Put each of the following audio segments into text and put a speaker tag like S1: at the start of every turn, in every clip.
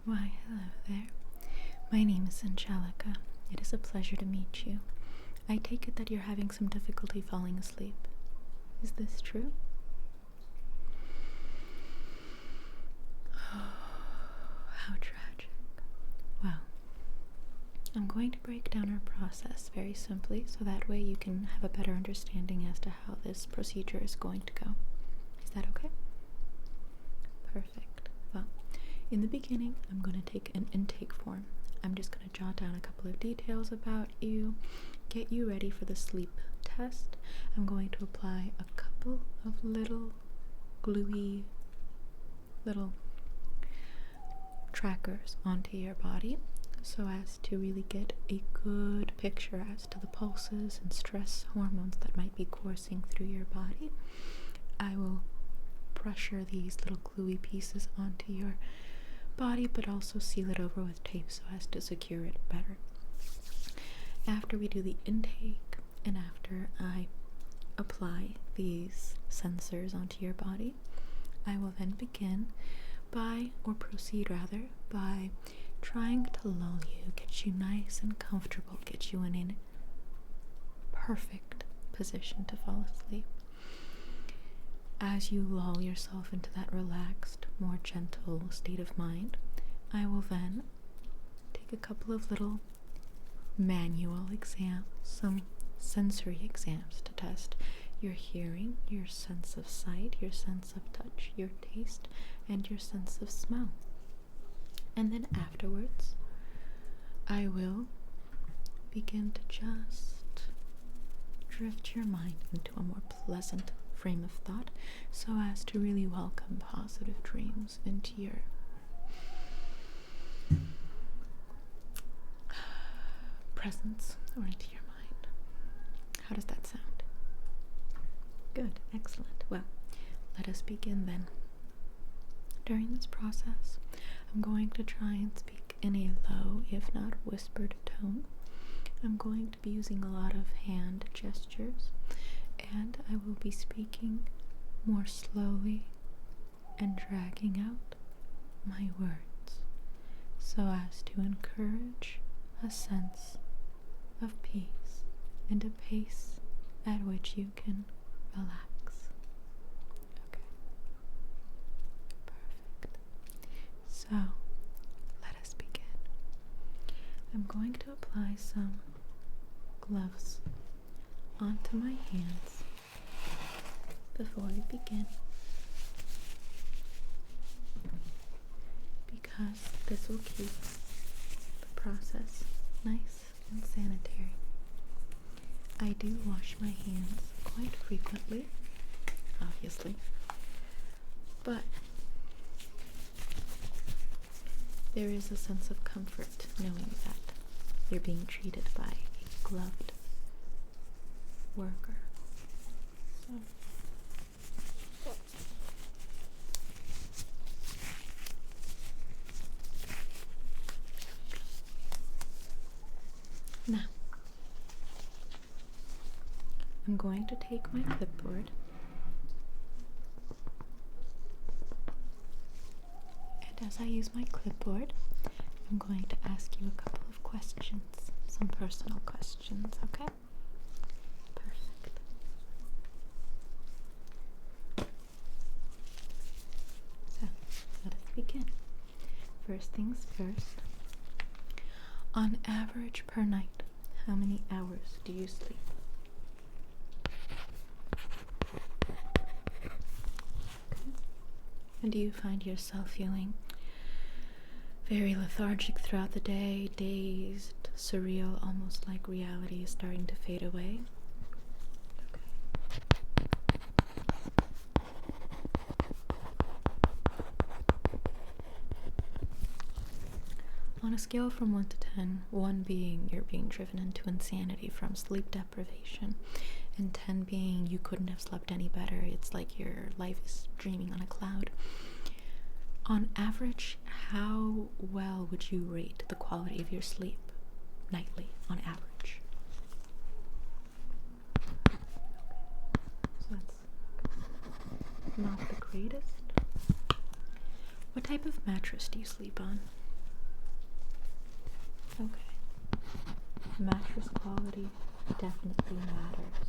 S1: Why, hello there. My name is Angelica. It is a pleasure to meet you. I take it that you're having some difficulty falling asleep. Is this true? Oh, how tragic. Well, I'm going to break down our process very simply so that way you can have a better understanding as to how this procedure is going to go. Is that okay? Perfect. Well, in the beginning, I'm going to take an intake form. I'm just going to jot down a couple of details about you, get you ready for the sleep test. I'm going to apply a couple of little gluey little trackers onto your body so as to really get a good picture as to the pulses and stress hormones that might be coursing through your body. I will pressure these little gluey pieces onto your body, but also seal it over with tape so as to secure it better. After we do the intake and after I apply these sensors onto your body, I will then begin proceed by trying to lull you, get you nice and comfortable, get you in a perfect position to fall asleep. As you lull yourself into that relaxed, more gentle state of mind, I will then take a couple of little manual exams, some sensory exams to test your hearing, your sense of sight, your sense of touch, your taste, and your sense of smell. And then afterwards, I will begin to just drift your mind into a more pleasant frame of thought so as to really welcome positive dreams into your presence or into your mind. How does that sound? Good, excellent. Well, let us begin then. During this process, I'm going to try and speak in a low, if not whispered tone. I'm going to be using a lot of hand gestures, and I will be speaking more slowly and dragging out my words so as to encourage a sense of peace and a pace at which you can relax. Okay. Perfect. So, let us begin. I'm going to apply some gloves onto my hands before we begin, because this will keep the process nice and sanitary. I do wash my hands quite frequently, obviously, but there is a sense of comfort knowing that you're being treated by a gloved worker. So, now, I'm going to take my clipboard and as I use my clipboard, I'm going to ask you a couple of questions, some personal questions, okay? Perfect. So, let us begin. First things first. On average per night, how many hours do you sleep? Okay. And do you find yourself feeling very lethargic throughout the day, dazed, surreal, almost like reality is starting to fade away? On a scale from 1 to 10, 1 being you're being driven into insanity from sleep deprivation, and 10 being you couldn't have slept any better, it's like your life is dreaming on a cloud. On average, how well would you rate the quality of your sleep nightly on average? So that's not the greatest. What type of mattress do you sleep on? Okay. Mattress quality definitely matters.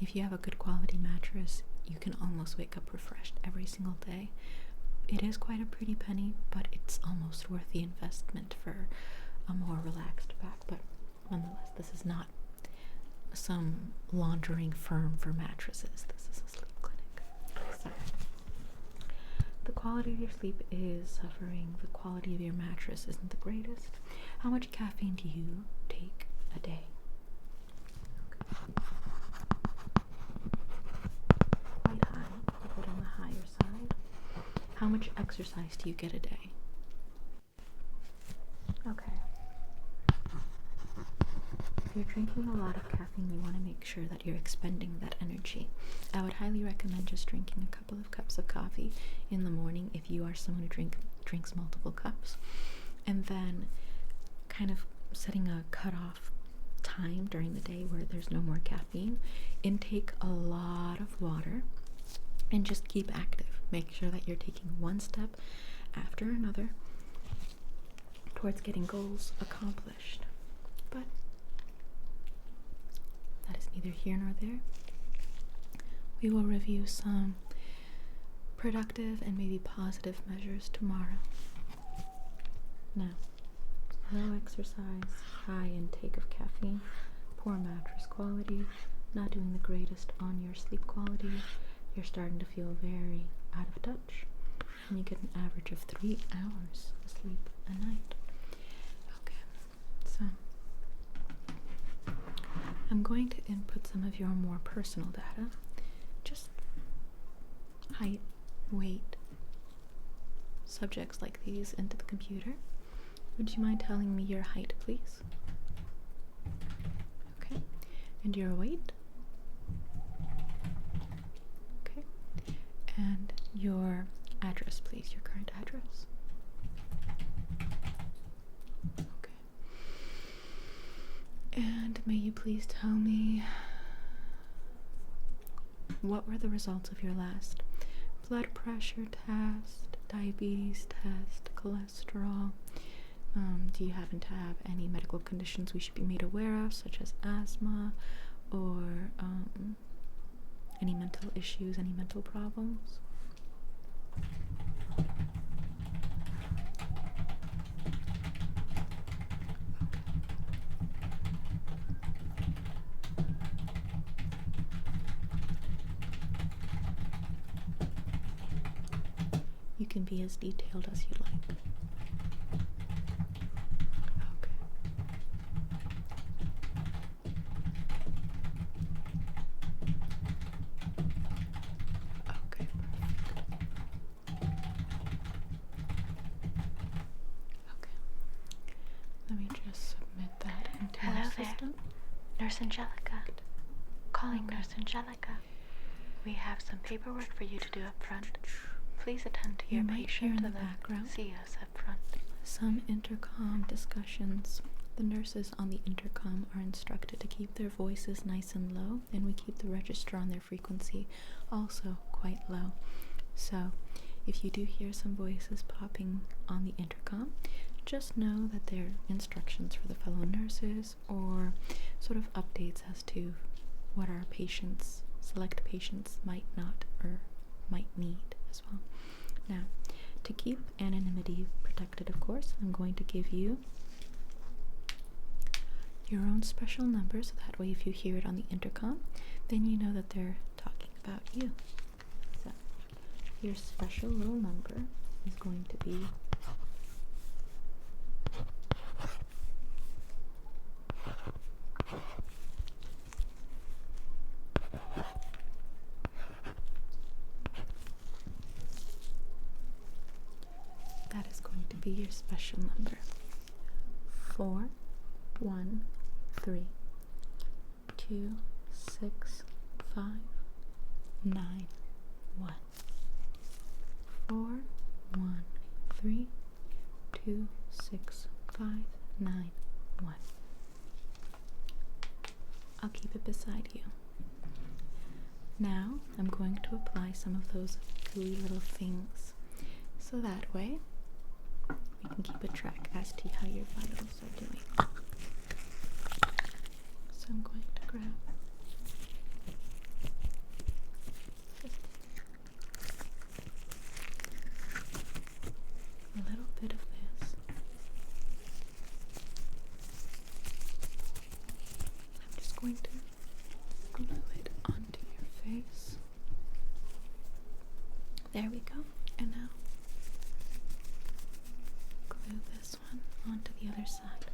S1: If you have a good quality mattress, you can almost wake up refreshed every single day. It is quite a pretty penny, but it's almost worth the investment for a more relaxed back. But nonetheless, this is not some laundering firm for mattresses. This is a sleep clinic. So, the quality of your sleep is suffering. The quality of your mattress isn't the greatest. How much caffeine do you take a day? Okay. Quite high, a bit on the higher side. How much exercise do you get a day? Okay. If you're drinking a lot of caffeine, you want to make sure that you're expending that energy. I would highly recommend just drinking a couple of cups of coffee in the morning if you are someone who drinks multiple cups, and then kind of setting a cutoff time during the day where there's no more caffeine. Intake a lot of water and just keep active. Make sure that you're taking one step after another towards getting goals accomplished. But that is neither here nor there. We will review some productive and maybe positive measures tomorrow. Now, low exercise, high intake of caffeine, poor mattress quality, not doing the greatest on your sleep quality. You're starting to feel very out of touch, and you get an average of 3 hours of sleep a night. Okay, so I'm going to input some of your more personal data, just height, weight, subjects like these into the computer. Would you mind telling me your height, please? Okay, and your weight? Okay, and your address, please, your current address. Okay. And may you please tell me, what were the results of your last blood pressure test, diabetes test, cholesterol? Do you happen to have any medical conditions we should be made aware of, such as asthma or any mental issues, any mental problems? You can be as detailed as you like. Okay, let me just submit that into
S2: Hello
S1: our
S2: there.
S1: system.
S2: Nurse Angelica. Calling Nurse Angelica. We have some paperwork for you to do up front. Please attend to
S1: You
S2: your
S1: might hear
S2: patient
S1: in
S2: and
S1: the
S2: then
S1: background
S2: see us up front.
S1: some intercom discussions. The nurses on the intercom are instructed to keep their voices nice and low, and we keep the register on their frequency also quite low. So if you do hear some voices popping on the intercom, just know that they're instructions for the fellow nurses, or sort of updates as to what our patients, select patients, might not or might need as well. Now, to keep anonymity protected, of course, I'm going to give you your own special number, so that way if you hear it on the intercom, then you know that they're talking about you. So, your special little number is going to be that is going to be your special number. 413 26591. 413 26591. I'll keep it beside you. Now I'm going to apply some of those gooey little things, so that way we can keep a track as to how going to glue it onto your face. There we go. And now glue this one onto the other side.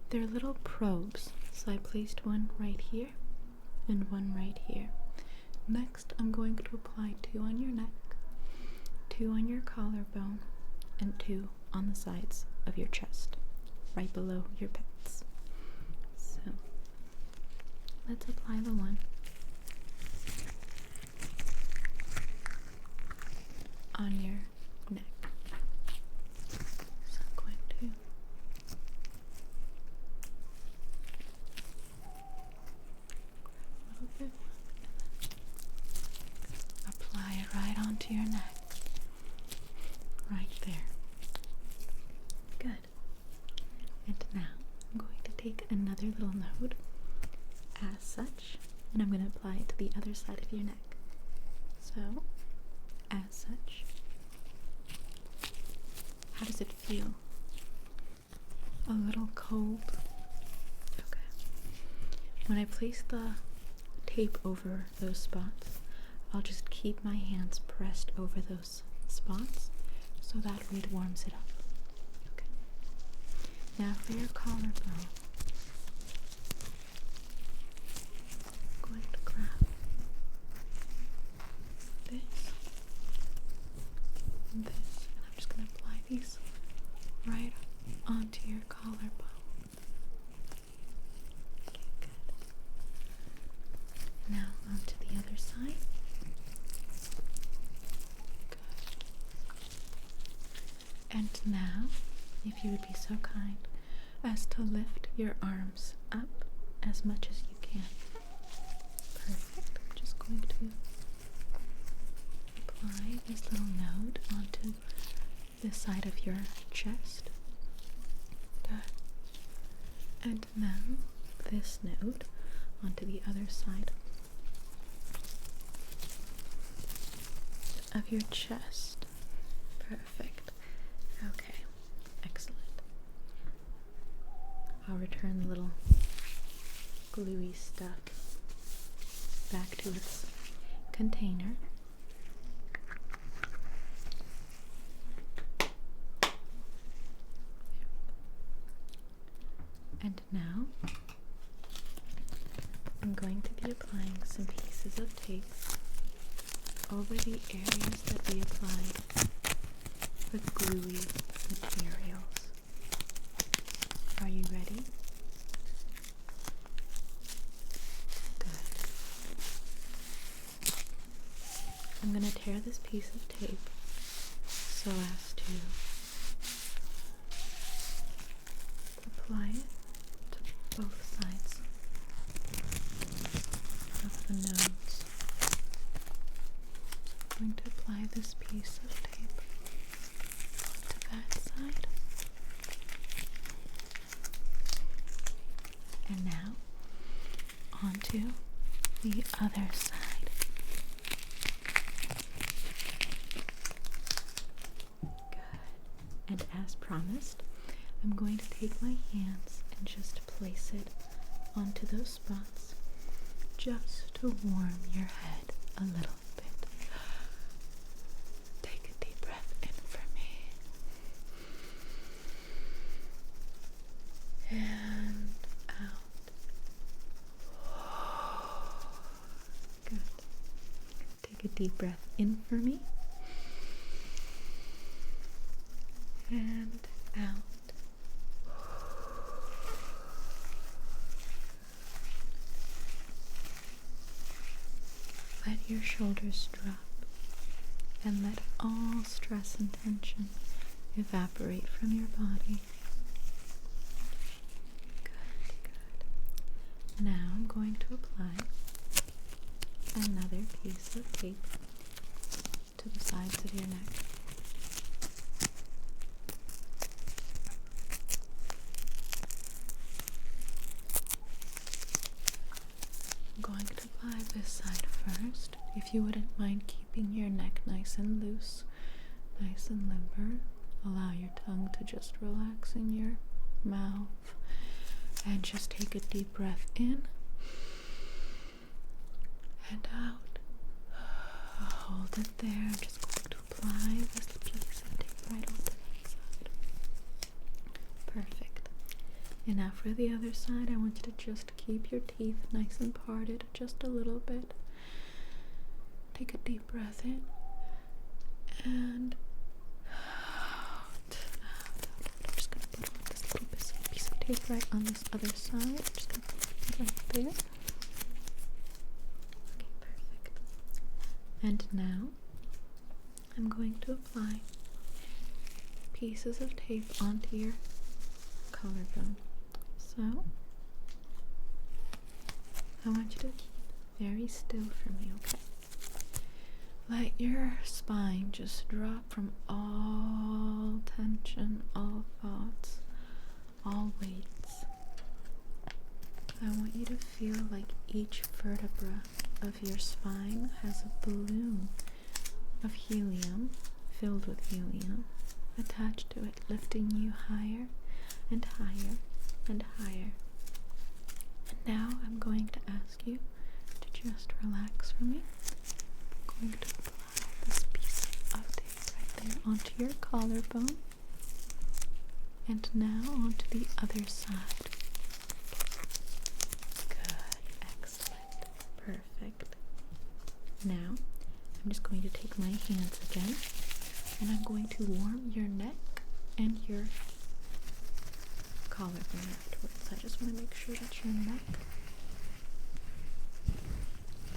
S1: They're little probes, so I placed one right here and one right here. Next, I'm going to apply 2 on your neck, 2 on your collarbone, and 2 on the sides of your chest, right below your pits. So, let's apply the one on your neck. So I'm going to grab a little bit and apply it right onto your neck. Right there. Good. And now I'm going to take another little node as such, and I'm going to apply it to the other side of your neck. So, as such. How does it feel? A little cold? Okay. When I place the tape over those spots, I'll just keep my hands pressed over those spots so that way it warms it up. Okay. Now for your collarbone, I'm going to grab this and this, and I'm just going to apply these right onto your collarbone. Okay, good. Now onto the other side. Good. And now, if you would be so kind as to lift your arms up as much as you can. Perfect. I'm just going to apply this little node onto the side of your chest. Good. And now this node onto the other side of your chest. Perfect. Okay. Excellent. I'll return the little gluey stuff back to its container. And now I'm going to be applying some pieces of tape over the areas that we applied with gluey materials. Are you ready? Good. I'm going to tear this piece of tape so as to apply it to both sides of the nodes. I'm going to apply this piece of tape to that side. And now onto the other side. Good. And as promised, I'm going to take my hands and just place it onto those spots just to warm your head a little bit. Take a deep breath in for me. And out. Good. Take a deep breath in for me. And out. Let your shoulders drop and let all stress and tension evaporate from your body. Good, good. Now I'm going to apply another piece of tape to the sides of your neck. I'm going to apply this side first. If you wouldn't mind keeping your neck nice and loose, nice and limber, allow your tongue to just relax in your mouth and just take a deep breath in and out. Hold it there. I'm just going to apply this piece of tape right onto that side. Perfect. And now for the other side, I want you to just keep your teeth nice and parted just a little bit. Take a deep breath in and out. I'm just going to put on this little piece of tape right on this other side. I'm just going to put it right there. Okay, perfect. And now I'm going to apply pieces of tape onto your collarbone. So I want you to keep very still for me, okay? Let your spine just drop from all tension, all thoughts, all weights. I want you to feel like each vertebra of your spine has a balloon of helium, filled with helium, attached to it, lifting you higher and higher and higher. And now I'm going to ask you to just relax for me. I'm going to apply this piece of tape right there onto your collarbone, and now onto the other side. Good, excellent, perfect. Now I'm just going to take my hands again, and I'm going to warm your neck and your collarbone afterwards. I just want to make sure that your neck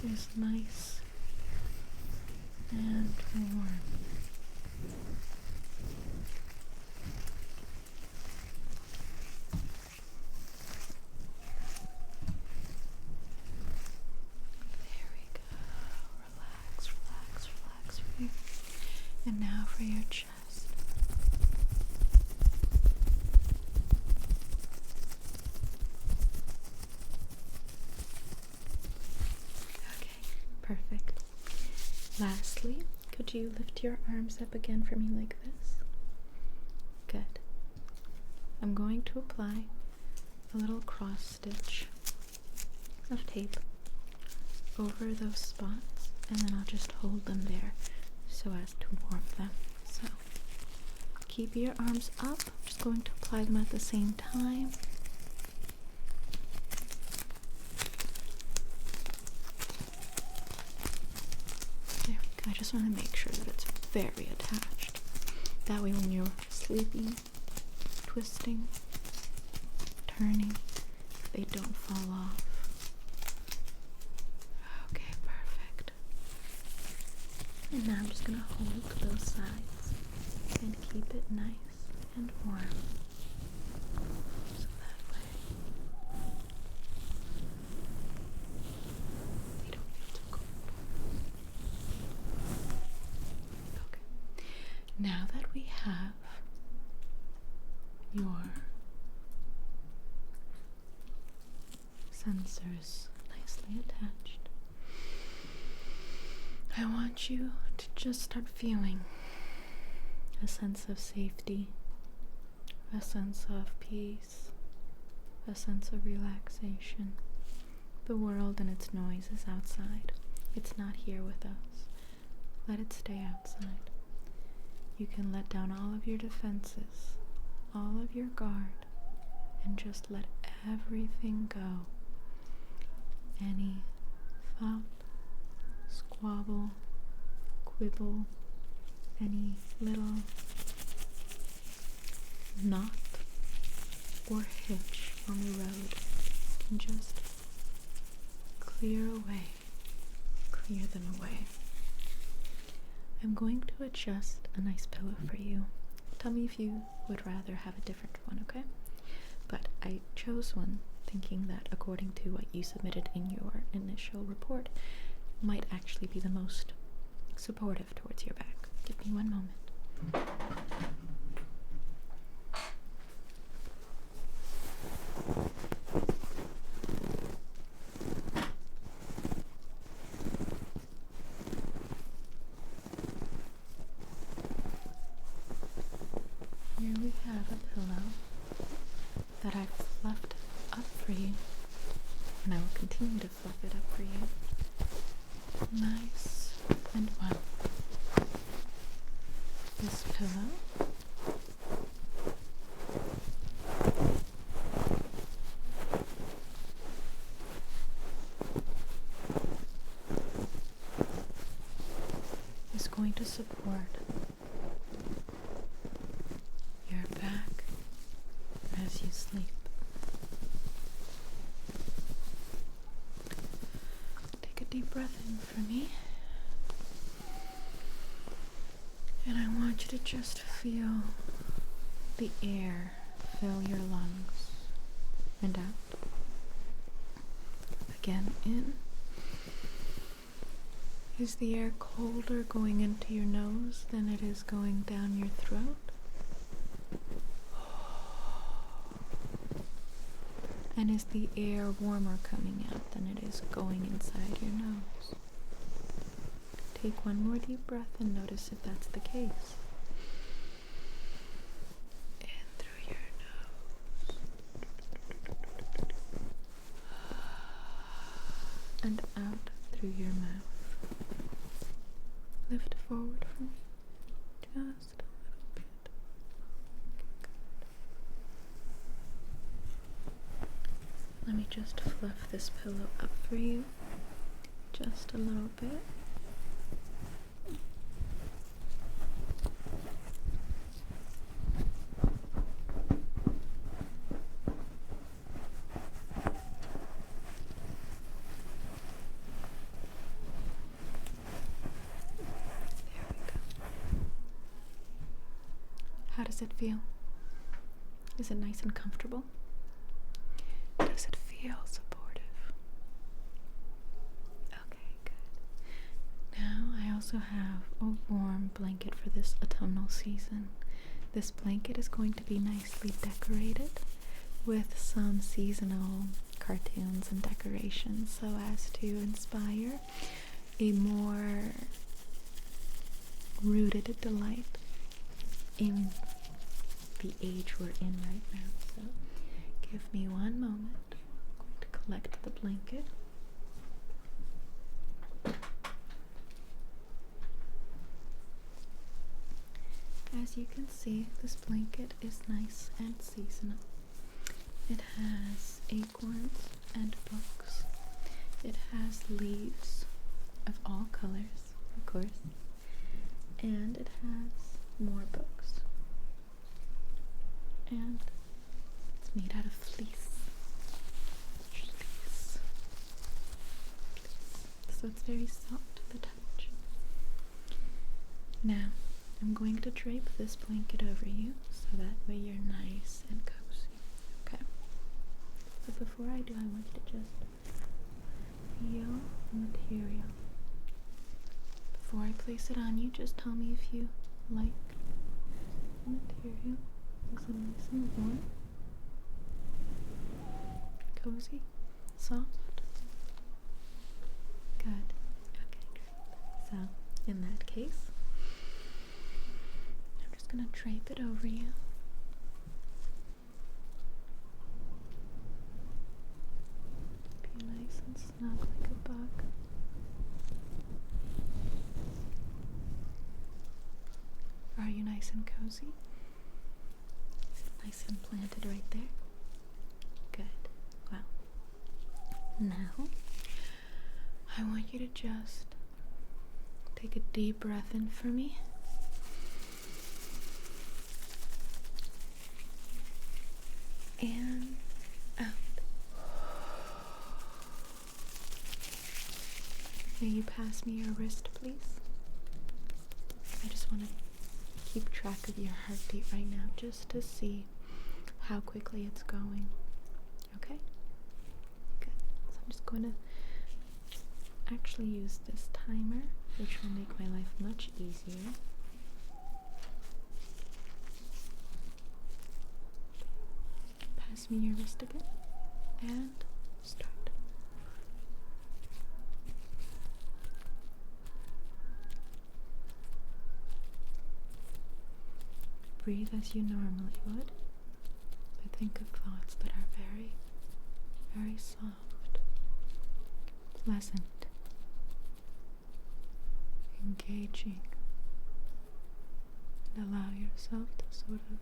S1: is nice and warm. There we go. Relax, relax, relax for you. And now for your chest. Perfect. Lastly, could you lift your arms up again for me like this? Good. I'm going to apply a little cross stitch of tape over those spots, and then I'll just hold them there so as to warm them. So keep your arms up. I'm just going to apply them at the same time. I just want to make sure that it's very attached. That way when you're sleeping, twisting, turning, they don't fall off. Okay, perfect. And now I'm just going to hold those sides and keep it nice and warm. So that way they don't feel too cold. Okay. Now that we have your sensors nicely attached, I want you to just start feeling a sense of safety, a sense of peace, a sense of relaxation. The world and its noise is outside. It's not here with us. Let it stay outside. You can let down all of your defenses, all of your guard, and just let everything go. Any thought, squabble, quibble, any little knot or hitch on the road can just clear them away. I'm going to adjust a nice pillow for you. Tell me if you would rather have a different one, okay? But I chose one thinking that according to what you submitted in your initial report, might actually be the most supportive towards your back. Give me one moment. Here we have a pillow that I've fluffed up for you, and I will continue to fluff it up for you. nice and well. This pillow is going to support your back as you sleep. Take a deep breath in for me. And I want you to just feel the air fill your lungs and out. Again, in. Is the air colder going into your nose than it is going down your throat? And is the air warmer coming out than it is going inside your nose? Take one more deep breath and notice if that's the case. In through your nose. And out through your mouth. Lift forward for me. Just a little bit. Let me just fluff this pillow up for you. Just a little bit. How does it feel? Is it nice and comfortable? Does it feel supportive? Okay, good. Now I also have a warm blanket for this autumnal season. This blanket is going to be nicely decorated with some seasonal cartoons and decorations so as to inspire a more rooted delight in the age we're in right now. So give me one moment. I'm going to collect the blanket. As you can see, this blanket is nice and seasonal. It has acorns and books. It has leaves of all colors, of course. And it has more books. And it's made out of fleece. So it's very soft to the touch. Now, I'm going to drape this blanket over you so that way you're nice and cozy. Okay? But before I do, I want you to just feel the material. Before I place it on you, just tell me if you like the material. Is it nice and warm? Cozy? Soft? Good. Okay, great. So, in that case, I'm just going to drape it over you. Be nice and snug like a bug. Are you nice and cozy? Nice and planted right there. Good. Well, now I want you to just take a deep breath in for me. And out. May you pass me your wrist, please? I just want to keep track of your heartbeat right now just to see how quickly it's going. Okay? Good. So I'm just going to actually use this timer, which will make my life much easier. Pass me your wrist again. And start. Breathe as you normally would, but think of thoughts that are very, very soft, pleasant, engaging, and allow yourself to sort of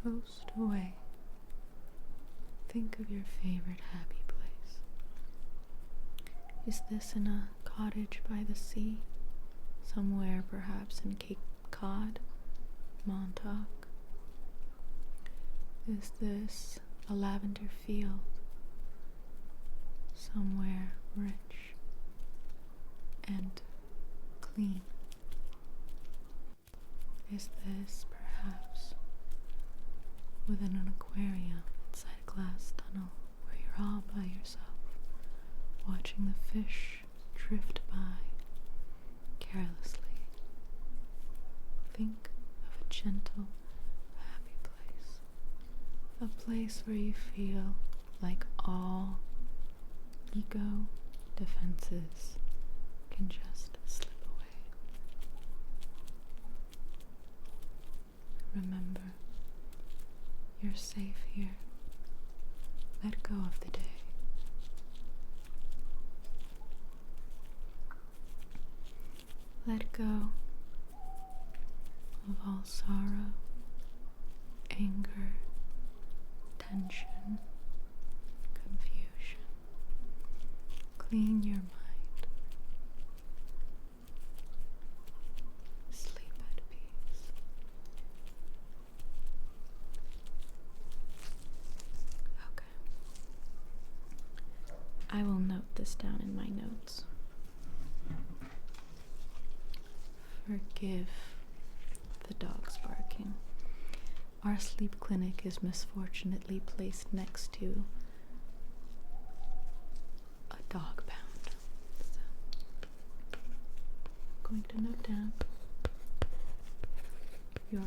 S1: coast away. Think of your favorite happy place. Is this in a cottage by the sea? Somewhere perhaps in Cape Cod, Montauk? Is this a lavender field? Somewhere rich and clean? Is this perhaps within an aquarium inside a glass tunnel where you're all by yourself, watching the fish drift by carelessly? Think of a gentle, happy place. A place where you feel like all ego defenses can just slip away. Remember, you're safe here. Let go of the day. Let go of all sorrow, anger, tension, confusion. Clean your mind. Sleep at peace. Okay. I will note this down in my notes. Forgive the dogs barking. Our sleep clinic is misfortunately placed next to a dog pound. So, I'm going to note down your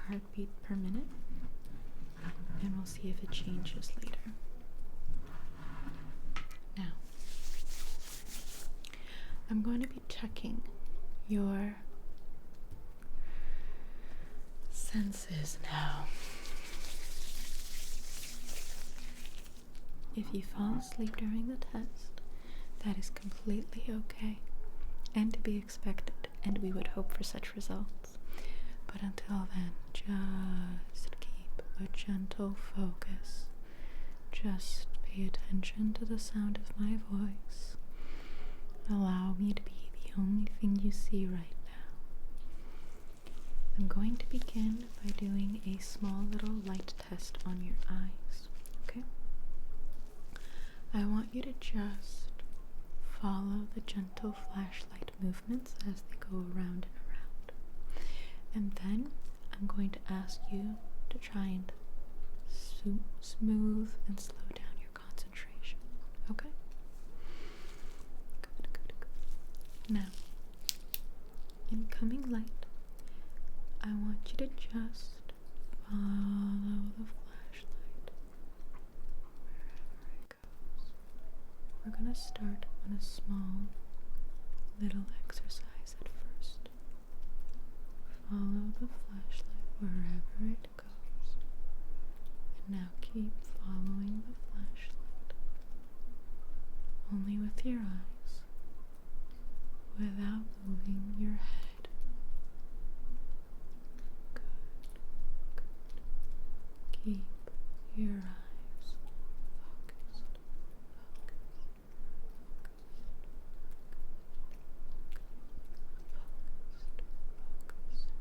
S1: heartbeat per minute, and we'll see if it changes later. Now, I'm going to be checking your senses now. If you fall asleep during the test, that is completely okay and to be expected, and we would hope for such results. But until then, just keep a gentle focus. Just pay attention to the sound of my voice. Allow me to be the only thing you see right now. I'm going to begin by doing a small little light test on your eyes, okay? I want you to just follow the gentle flashlight movements as they go around and around. And then I'm going to ask you to try and smooth and slow down your concentration, okay? Good, good, good. Now, incoming light, I want you to just follow the flashlight wherever it goes. We're going to start on a small little exercise at first. Follow the flashlight wherever it goes. And now keep following the flashlight. Only with your eyes, without moving your head. Good, good. Keep your eyes focused, focused, focused, focused,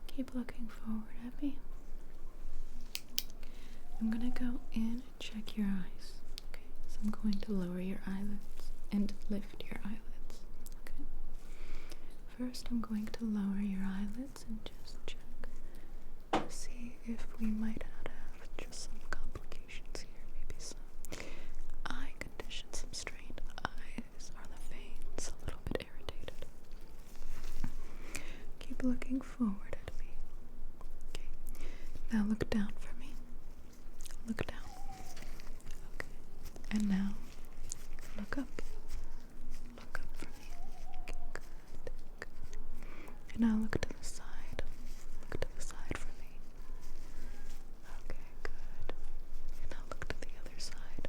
S1: keep looking forward at me. I'm gonna go in and check your eyes. Okay, so I'm going to lower your eyelids and lift your eyelids. Okay. First, I'm going to lower your eyelids and just check see if we might not have just some complications here. Maybe some eye condition, some strained eyes, or the veins a little bit irritated. Keep looking forward at me. Okay. Now look down for me. Look down. Okay. And now look up. Look up for me. Okay, good. Good. And now look to the side. Look to the side for me. Okay, good. And now look to the other side.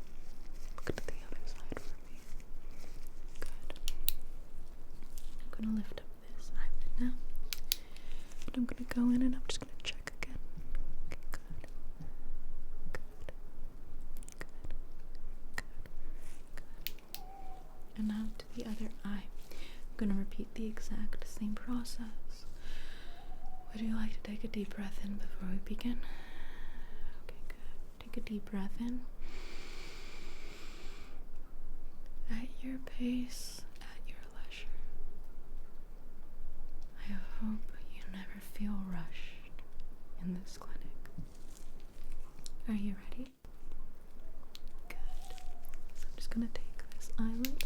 S1: Look to the other side for me. Good. I'm gonna lift up this eyelid now. But I'm gonna go in and I'm just gonna check again. Okay, good. Good. Good. Good. And now to the other eye. I'm gonna repeat the exact same process. Would you like to take a deep breath in before we begin? Okay, good. Take a deep breath in. At your pace, at your leisure. I hope you never feel rushed in this clinic. Are you ready? Good. So I'm just gonna take this eyelid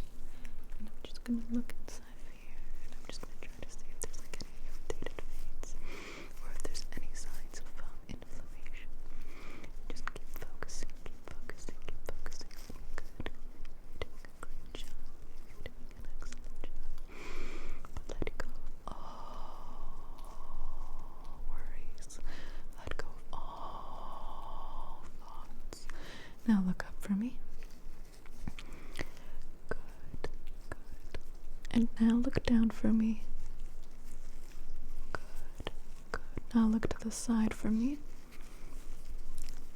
S1: and I'm just gonna look inside of here and I'm just gonna try to see if there's like any irritated veins or if there's any signs of inflammation. Just keep focusing, keep focusing, keep focusing. Good. You're doing a great job. You're doing an excellent job. But let go of all worries. Let go of all thoughts. Now look up for me. Good, good. And now look down for me. Good, good. Now look to the side for me.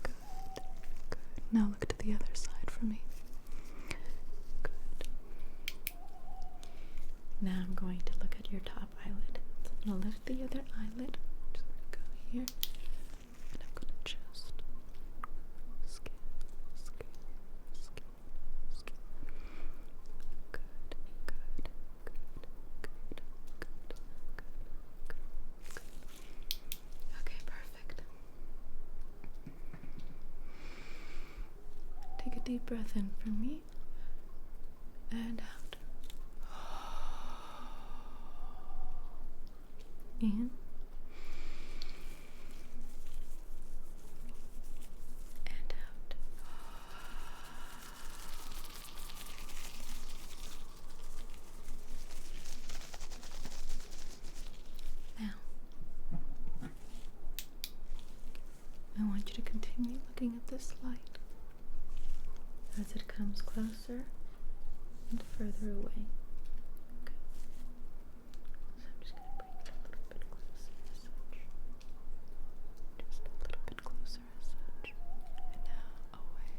S1: Good, good. Now look to the other side for me. Good. Now I'm going to look at your top eyelid. So I'm going to lift the other eyelid. I'm just going to go here. And I'm going to just scan, scan, scan, scan. Good, good, good, good, good, good, good. Okay, perfect. Take a deep breath in for me. And out. In. And out. Now, I want you to continue looking at this light as it comes closer and further away. Okay. So I'm just going to bring it a little bit closer as such. Just a little bit closer as such. And now away.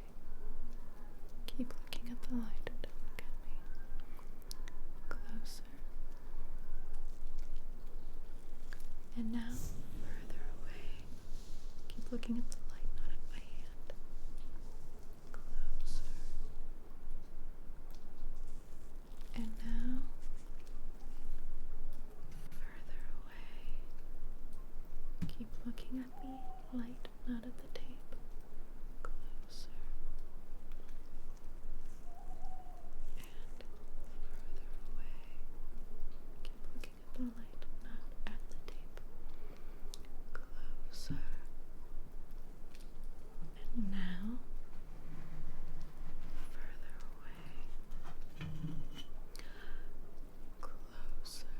S1: Keep looking at the light. Don't look at me. Closer. And now further away. Keep looking at the light, not at my hand. Closer. And now further away. Keep looking at the light, not at the tape. Closer. And further away. Keep looking at the light, not at the tape. Closer. And now further away. Closer.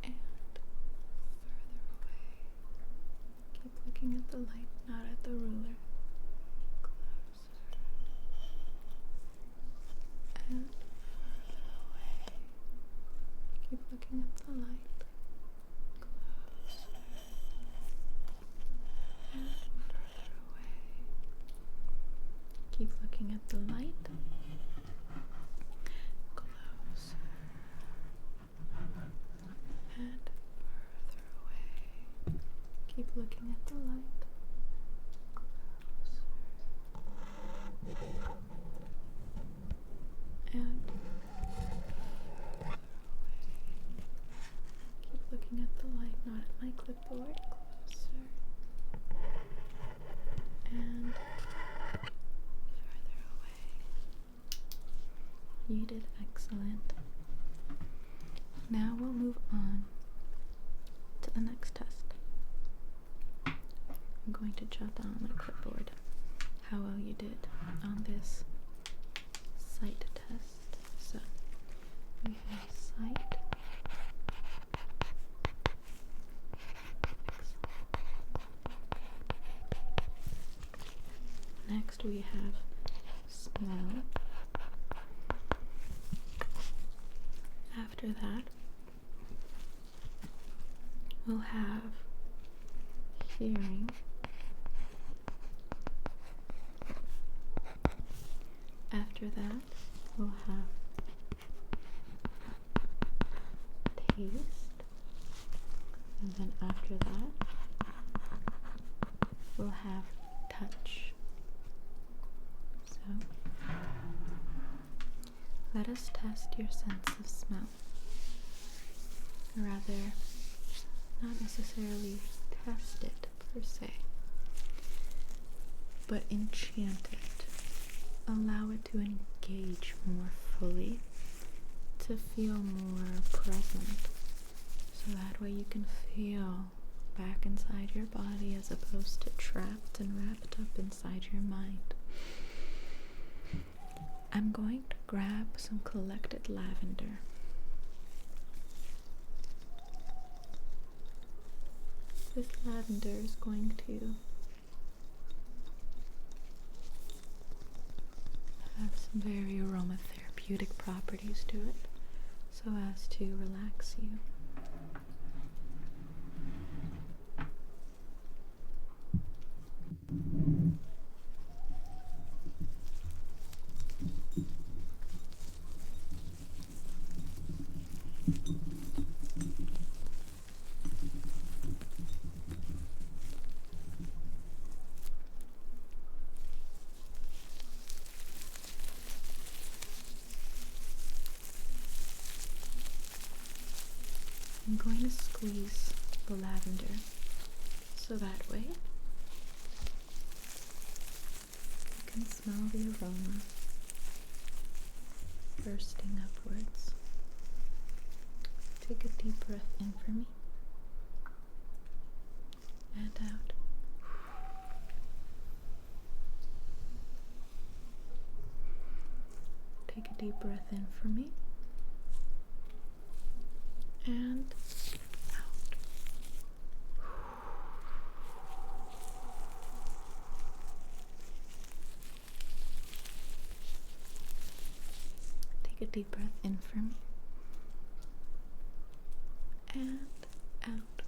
S1: And further away. Keep looking at the light, not at the ruler. Closer. And further away. Keep looking at the light. Closer. And further away. Keep looking at the light. Closer. And further away. Keep looking at the light. Closer. And further away. Keep looking at the light, not clipboard closer and further away. You did excellent. Now we'll move on to the next test. I'm going to jot down on my clipboard how well you did on this sight test. So we have sight. Next we have smell. After that, we'll have hearing. After that, we'll have taste. And then after that, we'll have touch. So, let us test your sense of smell. Or rather, not necessarily test it per se, but enchant it. Allow it to engage more fully, to feel more present, so that way you can feel back inside your body as opposed to trapped and wrapped up inside your mind. I'm going to grab some collected lavender. This lavender is going to have some very aromatherapeutic properties to it, so as to relax you. I'm going to squeeze the lavender so that way you can smell the aroma bursting upwards. Take a deep breath in for me and out. Take a deep breath in for me and out. Take a deep breath in for me and out.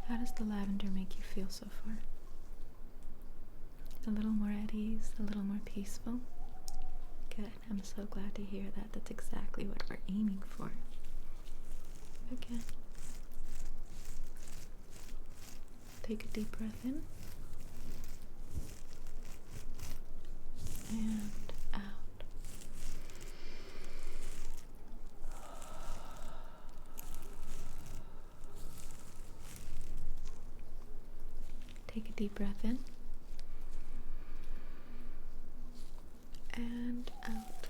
S1: How does the lavender make you feel so far? A little more at ease, a little more peaceful? Good. I'm so glad to hear that. That's exactly what we're aiming for. Again. Take a deep breath in. And out. Take a deep breath in. And out.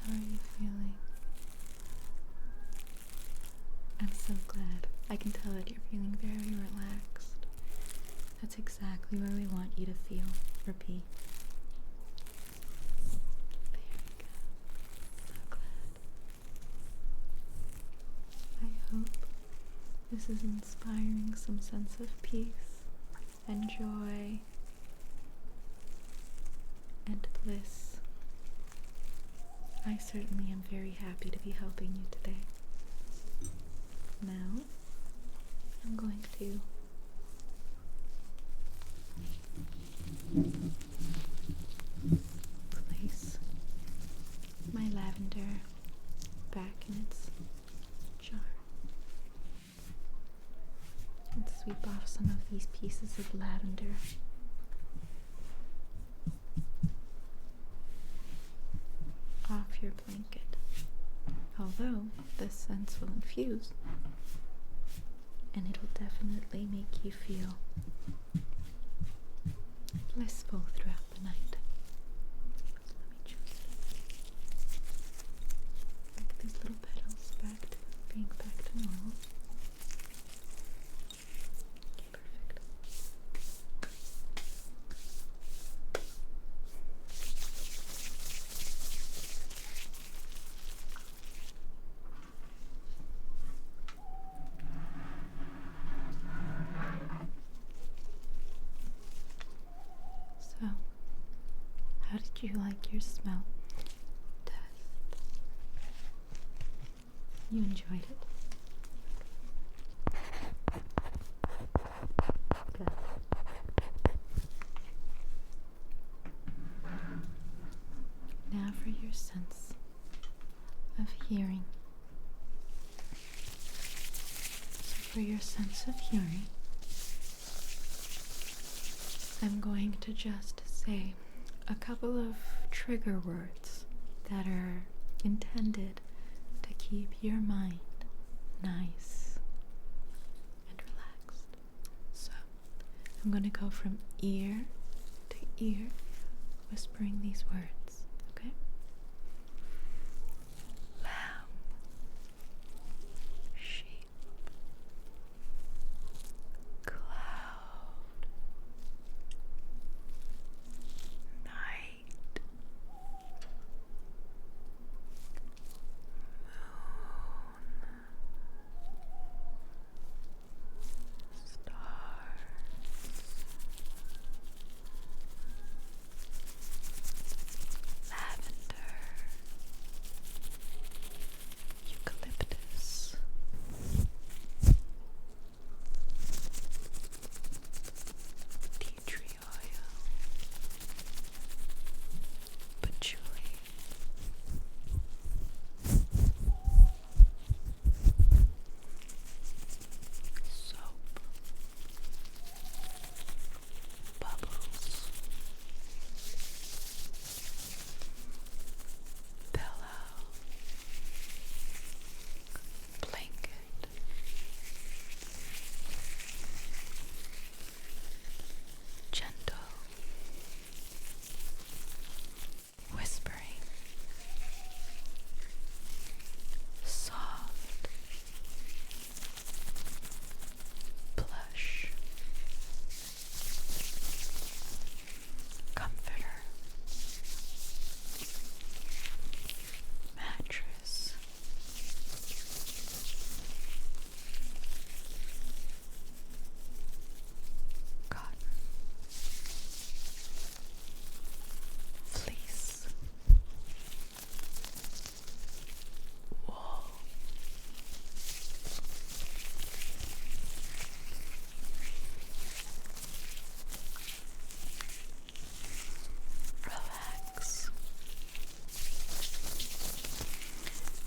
S1: How are you feeling? I'm so glad. I can tell that you're feeling very relaxed. That's exactly where we want you to feel or be. There we go. So glad. I hope this is inspiring some sense of peace and joy and bliss. I certainly am very happy to be helping you today. Now, I'm going to place my lavender back in its jar and sweep off some of these pieces of lavender. Off your blanket. Although this scent will infuse, and it'll definitely make you feel blissful throughout the night. So let me just make these little petals being back to normal. Okay, perfect. So, how did you like your smell test? You enjoyed it? Good. Now for your sense of hearing. So for your sense of hearing, I'm going to just say a couple of trigger words that are intended to keep your mind nice and relaxed. So I'm going to go from ear to ear, whispering these words, okay? Lamb, sheep, cloud, night, lavender, eucalyptus, tea tree oil, patchouli, soap, bubbles, pillow, blanket, gentle, whispering, soft, plush, comforter, mattress, cotton, fleece, wool, relax,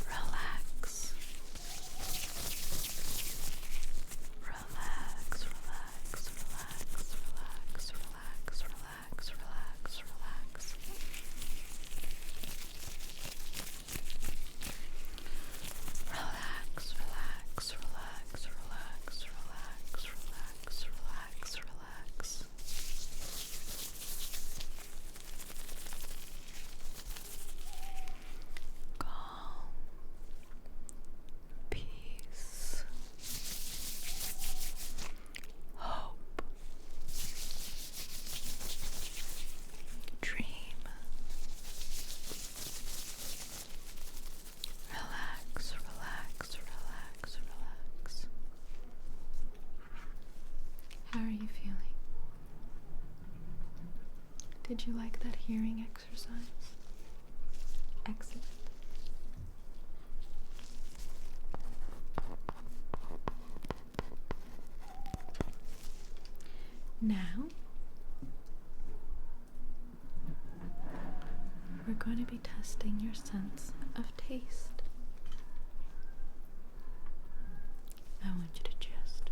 S1: relax, relax, relax, relax, relax, relax, relax, relax, relax. Relax, relax, relax, relax, relax, relax, relax, relax. Calm, peace, hope, dream. Relax, relax, relax, relax. How are you feeling? Did you like that hearing exercise? Excellent. Now, we're going to be testing your sense of taste. I want you to just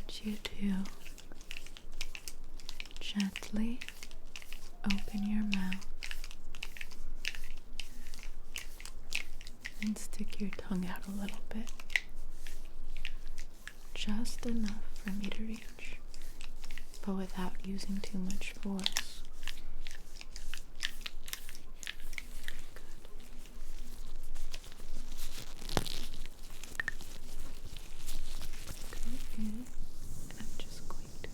S1: want you to gently open your mouth and stick your tongue out a little bit. Just enough for me to reach, but without using too much force. Good. And I'm just going to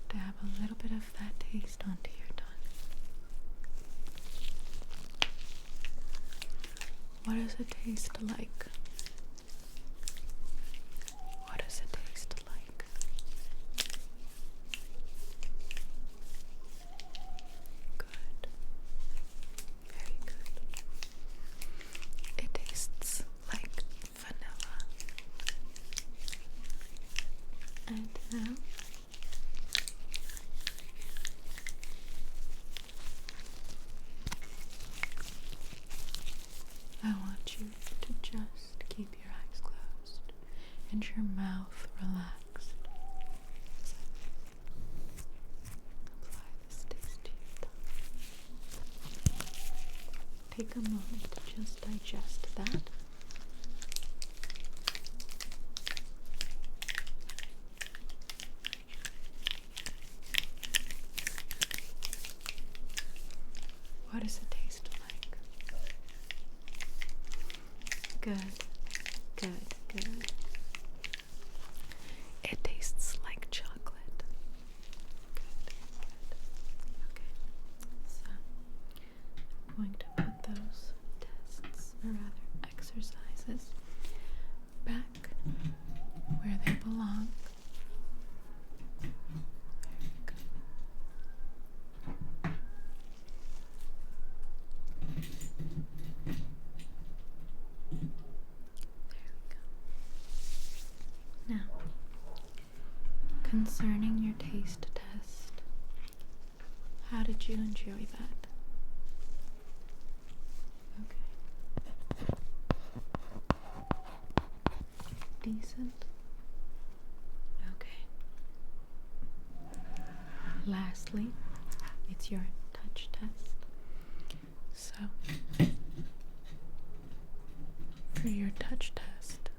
S1: dab a little bit of that taste onto your tongue. What does it taste like? What does it taste like? Good. Very good. It tastes like vanilla. And now I want you to just keep your eyes closed and your mouth relaxed. Apply this taste to your tongue. Take a moment to just digest that. What does it taste like? Good, good, good. It tastes like chocolate. Good, good. Okay, so I'm going to put those tests, or rather exercises, back where they belong. Very good. Now, concerning your taste test, how did you enjoy that? Okay. Decent? Okay. Lastly, it's your touch test. So, for your touch test,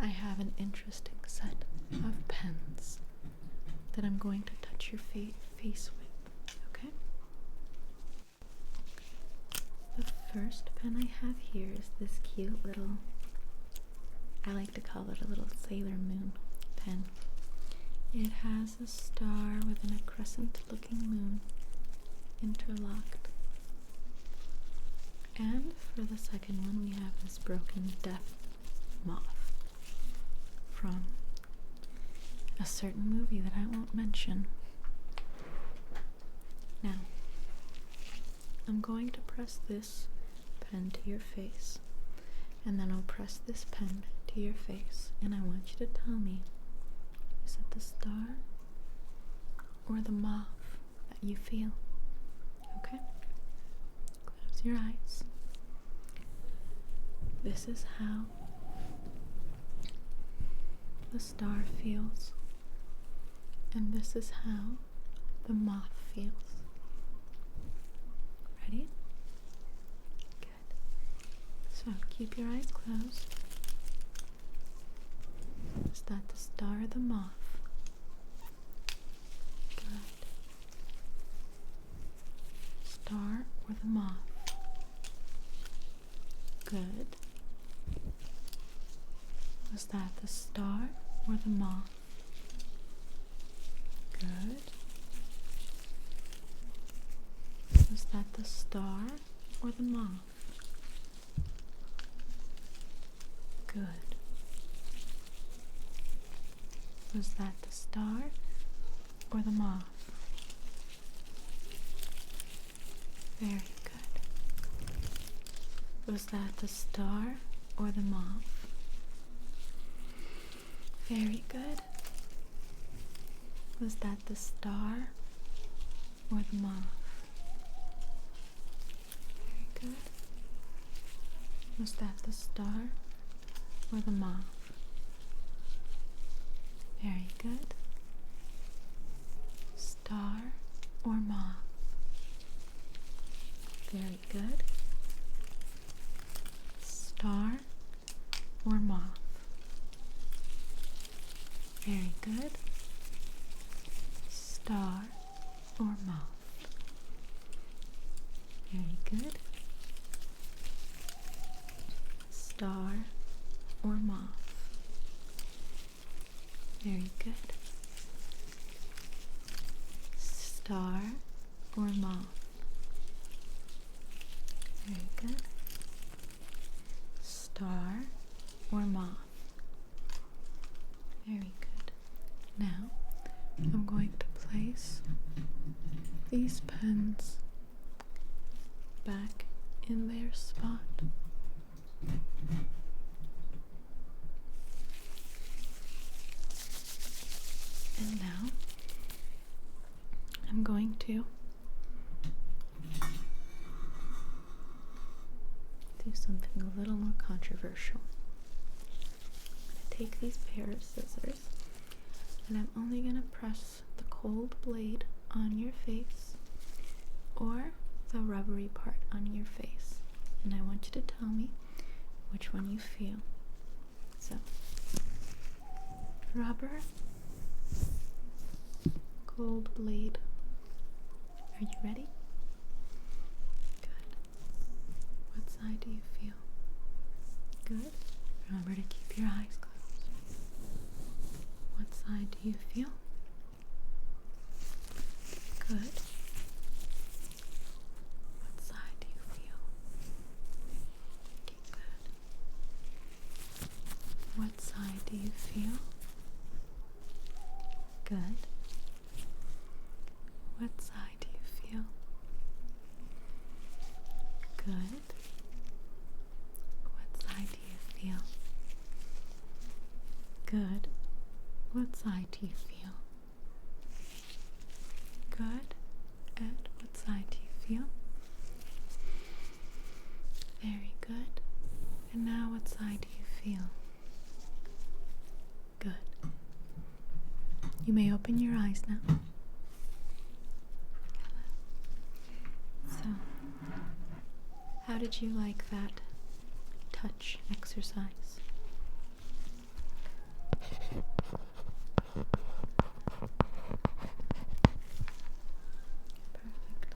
S1: I have an interesting set of pens that I'm going to touch your face with, okay? The first pen I have here is this cute little, I like to call it a little Sailor Moon pen. It has a star within a crescent-looking moon interlocked. And for the second one, we have this broken death moth from a certain movie that I won't mention. Now, I'm going to press this pen to your face, and then I'll press this pen to your face, and I want you to tell me, is it the star or the moth that you feel? Okay? Close your eyes. This is how the star feels, and this is how the moth feels. Ready? Good. So keep your eyes closed. Is that the star or the moth? Good. Star or the moth? Good. Was that the star or the moth? Good. Was that the star or the moth? Good. Was that the star or the moth? Very good. Was that the star or the moth? Very good. Was that the star or the moth? Very good. Was that the star or the moth? Very good. Star or moth? Very good. Star or moth? Very good. Star or moth? Very good. Star or moth? Very good. Star or moth? Very good. Star or moth? Very good. Now, I'm going to place these pens back in their spot. And now, I'm going to do something a little more controversial. I'm going to take these pair of scissors, and I'm only going to press the cold blade on your face or the rubbery part on your face. And I want you to tell me which one you feel. So, rubber, cold blade. Are you ready? Good. What side do you feel? Good. Remember to keep your eyes closed. What side do you feel? Good. What side do you feel? Okay, good. What side do you feel? Good. What side do you feel? Good. What side do you feel? Good. What side do you feel? Good. And what side do you feel? Very good. And now what side do you feel? Good. You may open your eyes now. So, how did you like that touch exercise? Perfect.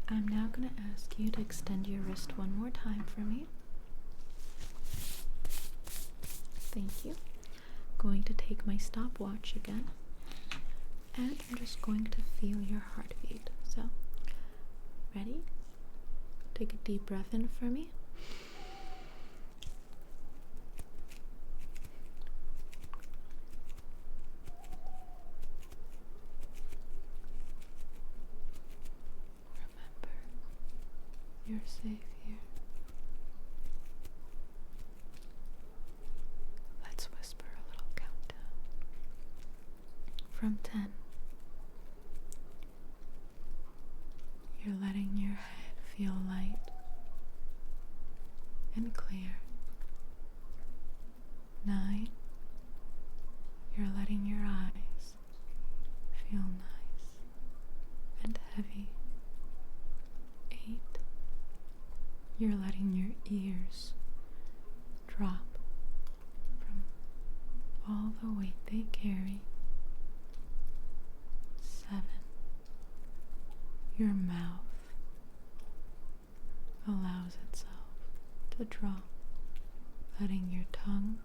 S1: I'm now going to ask you to extend your wrist one more time for me. Thank you. Going to take my stopwatch again, and I'm just going to feel your heartbeat. So, ready? Take a deep breath in for me. Remember, you're safe here. Let's whisper a little countdown. From 10, you're letting your head feel light and clear. 9, you're letting your eyes feel nice and heavy. 8, you're letting your ears drop from all the weight they carry. 7, your mouth allows itself to drop, letting your tongue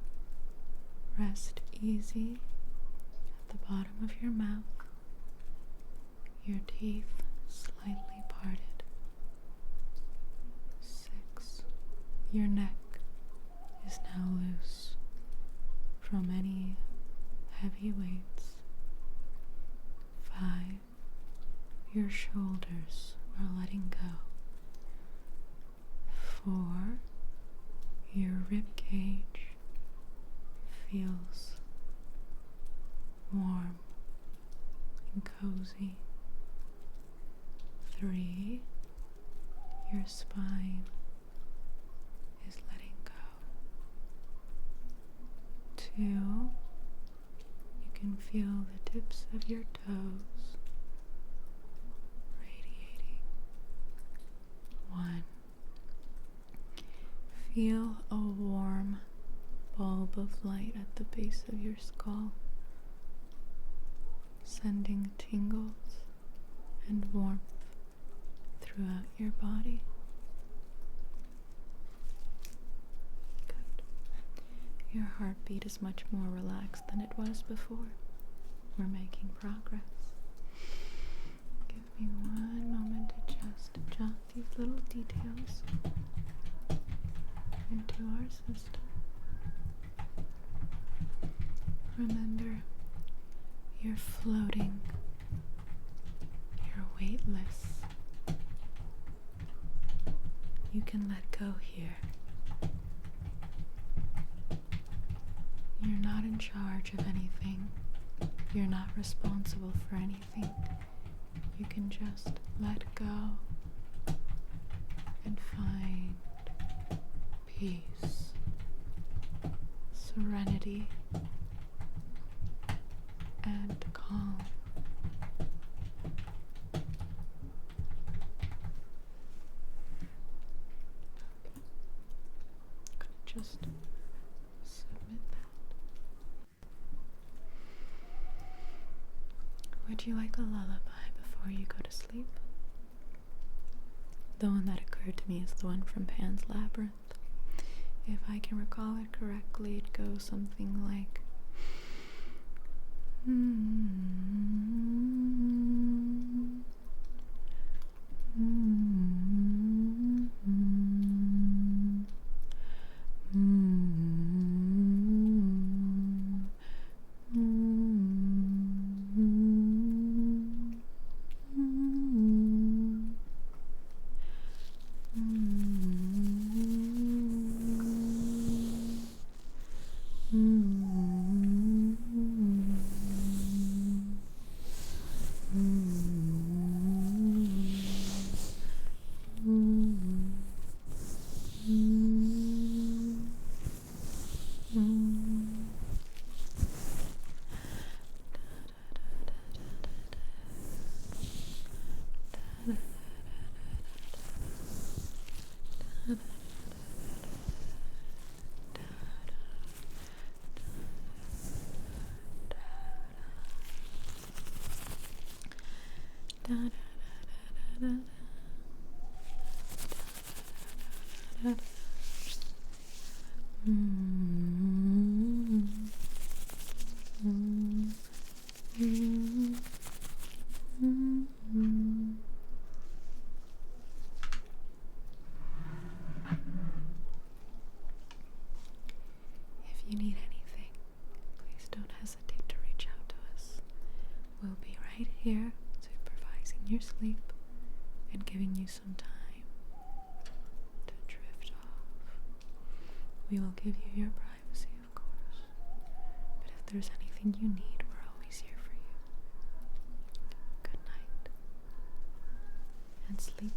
S1: rest easy at the bottom of your mouth, your teeth slightly parted. 6, your neck is now loose from any heavy weights. 5, your shoulders are letting go. 4, your rib cage feels warm and cozy. 3, Your spine is letting go. 2, you can feel the tips of your toes radiating. 1, feel a warm bulb of light at the base of your skull, sending tingles and warmth throughout your body. Good. Your heartbeat is much more relaxed than it was before. We're making progress. Give me one moment to just jot these little details into our system. Remember, you're floating. You're weightless. You can let go here. You're not in charge of anything. You're not responsible for anything. You can just let go and find peace, serenity, and calm. Just submit that. Would you like a lullaby before you go to sleep? The one that occurred to me is the one from Pan's Labyrinth. If I can recall it correctly, it goes something like If you need anything, please don't hesitate to reach out to us. We'll be right here supervising your sleep and giving you some time to drift off. We will give you your privacy, of course, but if there's anything you need, we're always here for you. Good night, and sleep